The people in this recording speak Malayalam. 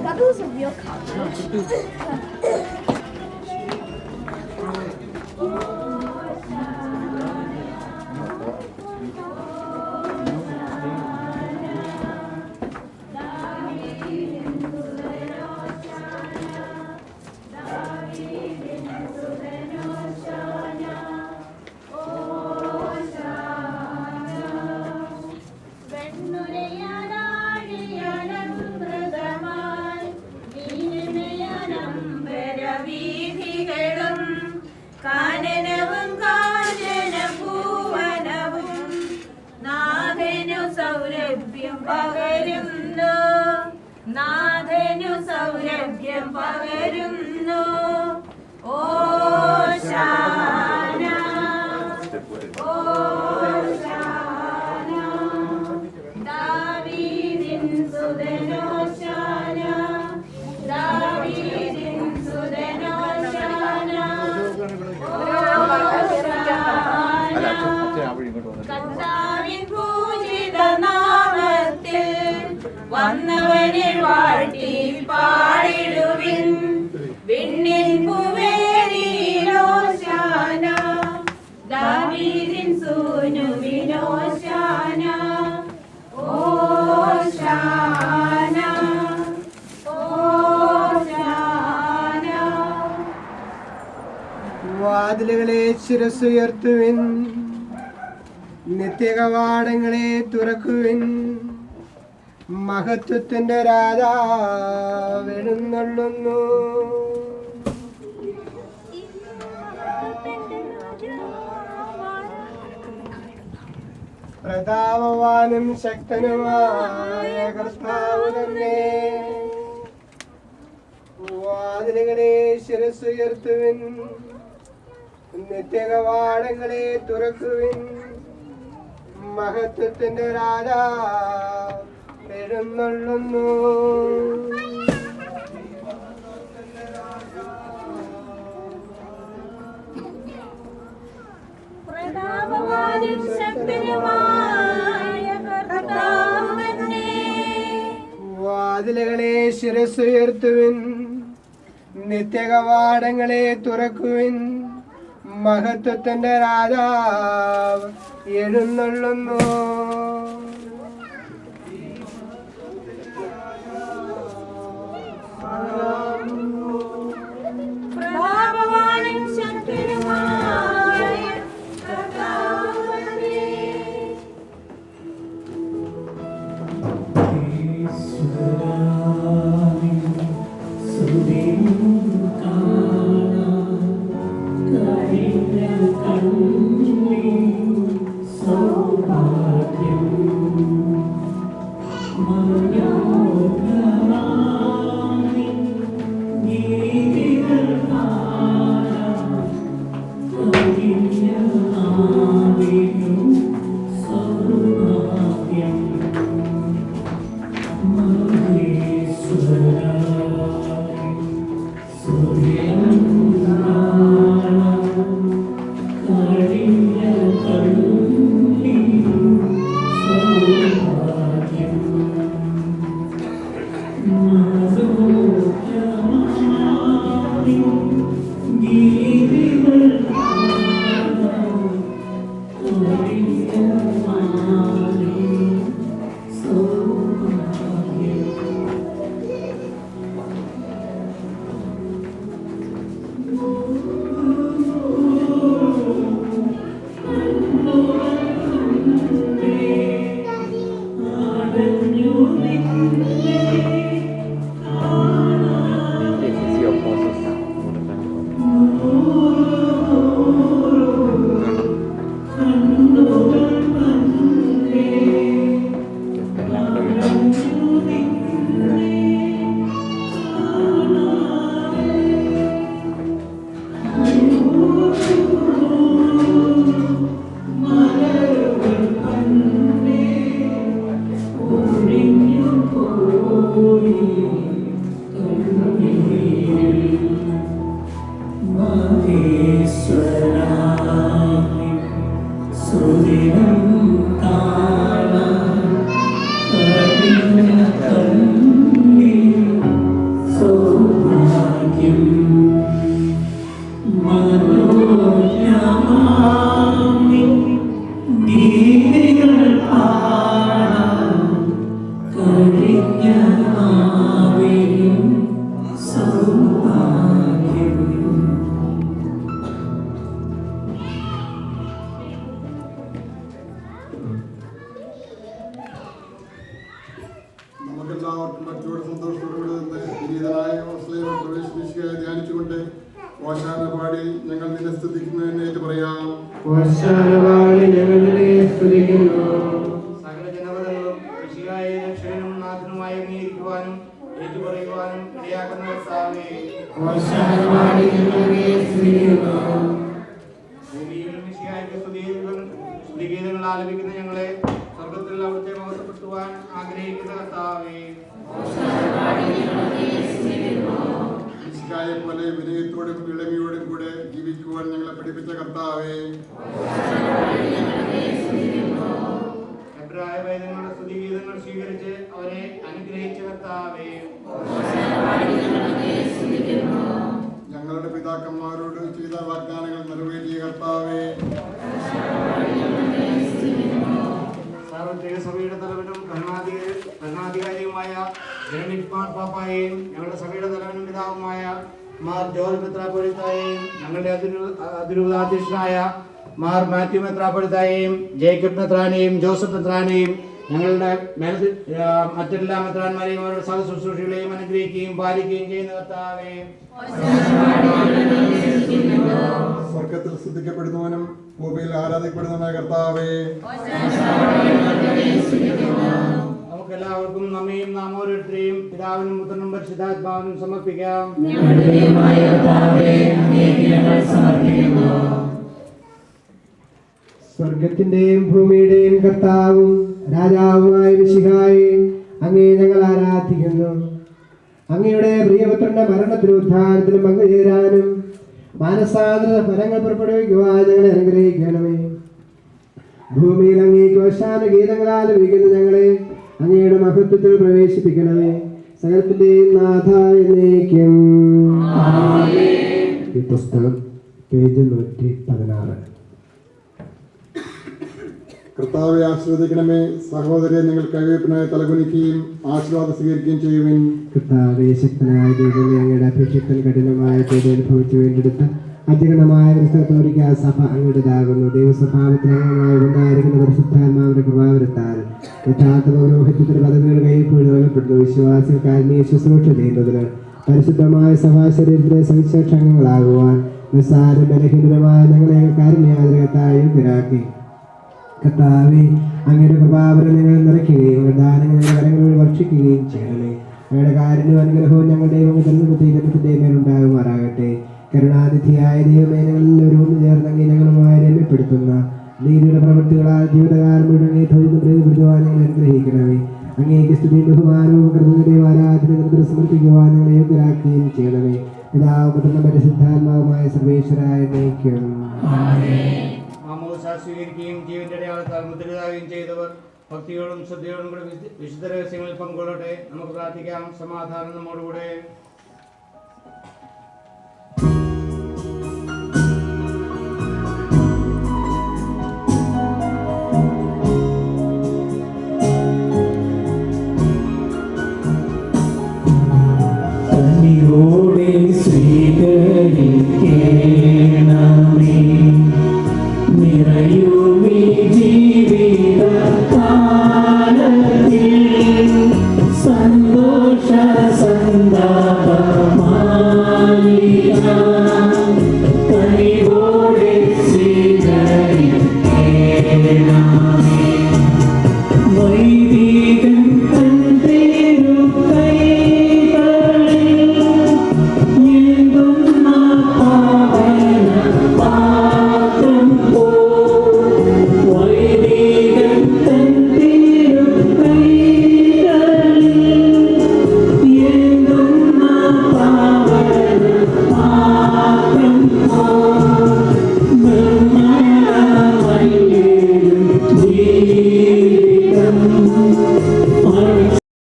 那都是没有烤的。നാഥനു സൗരഭ്യം പകരുന്നു ഓശാന ഓശാന ദാവീദിൻ സുതനോശാന ദാവീദിൻ സുതനോശാന കർത്താവിൻ പൂജിത നാമത്തിൽ വന്നവനെ വാഴ്ത്തി പാടിടുവിൻ വിണ്ണിൻ പുവേരിയിലോശാന ദാവീദിൻ സൂനുവിനോശാന ഓശാന ഓശാന. വാതിലുകളെ ശിരസ്സുയർത്തുവിൻ, നിത്യകവാടങ്ങളെ തുറക്കുവിൻ, മഹത്വത്തിന്റെ രാജാവ് എഴുന്നള്ളുന്നു. പ്രതാപവാനും ശക്തനുമായ കർത്താവ് തന്നെ. വാതിലുകളെ ശിരസ്സുയർത്തുവിൻ, നിത്യകവാടങ്ങളെ തുറക്കുവിൻ, മഹത്വത്തിന്റെ രാജാവ് എഴുന്നള്ളുന്നു. പ്രതാപവാനും ശക്തനുമായ കർത്താവ് തന്നെ. വാതിലുകളെ ശിരസ്സുയർത്തുവിൻ, നിത്യകവാടങ്ങളെ തുറക്കുവിൻ, മഹത്വത്തിന്റെ രാജാവ് എഴുന്നള്ളുന്നു. പ്രതാപവാനും ശക്തനുമായ കർത്താവ് തന്നെ. എല്ലാവർക്കും മറ്റൊരു സന്തോഷത്തോടുകൂടി നിന്ന് വിനീതനായ മുസ്ലിം പ്രവേശിപ്പിച്ച് ധ്യാനിച്ചുകൊണ്ട് ഓശാന പാടി ഞങ്ങൾ നിന്നെ സ്തുതിക്കുന്നതിനേറ്റ് പറയാം. സകല ജനപദങ്ങളും ഋഷിയായ രക്ഷകനും നാഥനുമായി അംഗീകരിക്കുവാനും ഏറ്റുപറയുവാനും ഇടയാക്കുന്ന കർത്താവേ, ഭൂമിയിലും ഋഷിയായ്ക്ക് സ്തുതിഗീതങ്ങൾ ആലപിക്കുന്ന ഞങ്ങളെ സ്വർഗത്തിൽ അവിടുത്തെ മഹത്വപ്പെടുത്തുവാൻ ആഗ്രഹിക്കുന്ന കർത്താവേ, ഋഷിയായെ പോലെ വിനയത്തോടും ഇളമയോടും കൂടെ ജീവിക്കുവാൻ ഞങ്ങളെ പഠിപ്പിച്ച കർത്താവേ, എബ്രായ വേദങ്ങളുടെ സ്തുതിഗീതങ്ങൾ സ്വീകരിച്ച് അവരെ അനുഗ്രഹിച്ച കർത്താവേ, ഞങ്ങളുടെ പിതാക്കന്മാരോട് ചെയ്ത വാഗ്ദാനങ്ങൾ നിറവേറ്റിയ കർത്താവേ, സാർവത്രിക സഭയുടെ തലവനും ഭരണാധികാരിയുമായ ജനനിക് പാപ്പായെയും ഞങ്ങളുടെ സഭയുടെ തലവനും പിതാവുമായ മാർ ജോർജ് മെത്രാപ്പൊലീത്തായെയും ഞങ്ങളുടെ അതിരൂപാധ്യക്ഷനായ മാർ മാത്യു മെത്രാപ്പൊലീത്തായെയും ജേക്കബ് മെത്രാനെയും ജോസഫ് മെത്രാനെയും ഞങ്ങളുടെ മറ്റെല്ലാ മെത്രാന്മാരെയും അവരുടെ സഹശുശ്രൂഷികളെയും അനുഗ്രഹിക്കുകയും പാലിക്കുകയും ചെയ്യുന്ന കർത്താവേ, സ്വർഗത്തിൽ സ്തുതിക്കപ്പെടുന്നവനും ഭൂമിയിൽ ആരാധിക്കപ്പെടുന്നവനായ കർത്താവേ, നമുക്കെല്ലാവർക്കും നമ്മയും നാം ഓരോരുത്തരെയും പിതാവിനും പുത്രനും പരിശുദ്ധാത്മാവിനും സമർപ്പിക്കാം. സ്വർഗത്തിന്റെയും ഭൂമിയുടെയും കർത്താവും രാജാവുമായ മിശിഹായെ അങ്ങേ ഞങ്ങൾ ആരാധിക്കുന്നു. അങ്ങയുടെ പ്രിയപുത്രന്റെ മരണത്തിലും ഉദ്ധാനത്തിലും പങ്കുചേരാനും മാനസാന്തര ഫലങ്ങൾ പുറപ്പെടുവിക്കുവാൻ ഞങ്ങളെ അനുഗ്രഹിക്കണമേ. ഭൂമിയിൽ അങ്ങേക്ക് ഓശാന ഗീതങ്ങളാൽ വിളിക്കുന്ന ഞങ്ങളെ അങ്ങയുടെ മഹത്വത്തിൽ പ്രവേശിപ്പിക്കണമേ. സകലത്തിന്റെയും നാഥ എന്നേക്കും. ഈ പുസ്തകം പേജ് 116. കർത്താവെ ആശീർവദിക്കണമേ. സഹോദരെ നിങ്ങൾ കൈവയ്പിനായി തലകുനിക്കുകയും ആശീർവാദം സ്വീകരിക്കുകയും ചെയ്യുവിൻ. കർത്താവേ, ശക്തനായ ദൈവമേ, അങ്ങയുടെ അപേക്ഷിക്കൽ കഠിനമായ പേര് അനുഭവിച്ചു വേണ്ടെടുത്ത അധികമായ ക്രിസ്തോലിക്ക സഭ അങ്ങയുടേതാകുന്നു. ദൈവസ്വഭാവത്തിൽ അംഗമായി ഉണ്ടായിരിക്കുന്ന പരിശുദ്ധാത്മാവിന്റെ കൃപാവരത്താൽ യഥാർത്ഥ പൗരോഹിത്യത്തിന്റെ പദവികൾ കൈപ്പോൾ നൽകപ്പെടുന്നു. വിശ്വാസികൾക്ക് ആത്മീയ ശുശ്രൂഷ ചെയ്യുന്നതിന് പരിശുദ്ധമായ സഭാ ശരീരത്തിലെ സവിശേഷ അംഗങ്ങളാകുവാൻ നിസ്സാര ബലഹീനമായ ഞങ്ങളെ കാരുണ്യാതിരകത്തായി യോഗ്യരാക്കി. കർത്താവേ, അങ്ങയുടെ കൃപാവരം ഞങ്ങൾ നിറയ്ക്കുകയും അങ്ങയുടെ ദാനങ്ങളുടെ വരങ്ങളിൽ വർഷിക്കുകയും ചെയ്യണമേ. അങ്ങയുടെ കാരുണ്യവും അനുഗ്രഹവും ഞങ്ങളുടെയും തെരഞ്ഞെടുപ്പിന്റെയും മേലുണ്ടാകുമാറാകട്ടെ. കരുണാനിധിയായ ദൈവമേ, ഞങ്ങളെല്ലാവരും ചേർന്ന് അങ്ങേ ഞങ്ങളുമായി രമ്യപ്പെടുത്തുന്ന നീതിയുടെ പ്രവൃത്തികളാൽ ജീവിതകാലം മുഴുവൻ അങ്ങേ ധൈര്യം പ്രതിപ്പെടുത്തുവാൻ ഞങ്ങൾ അനുഗ്രഹിക്കണമേ. അങ്ങേക്ക് സ്തുതി ബഹുമാനവും കൃതജ്ഞതയും ആരാധന സമർപ്പിക്കുവാൻ ഞങ്ങളെ യോഗ്യരാക്കുകയും ചെയ്യണമേ. പിതാവ് പുത്രനും പരിശുദ്ധാത്മാവുമായ സർവേശ്വരായ നയിക്കും. സ്വീകരിക്കുകയും ജീവന്റെ അടയാളത്താൽ മുദ്രിതരാകുകയും ചെയ്തവർ ഭക്തിയോടും ശ്രദ്ധയോടും കൂടെ വിശുദ്ധ രഹസ്യങ്ങളിൽ പങ്കുകൊള്ളട്ടെ. നമുക്ക് പ്രാർത്ഥിക്കാം. സമാധാനം നമ്മോടുകൂടെ.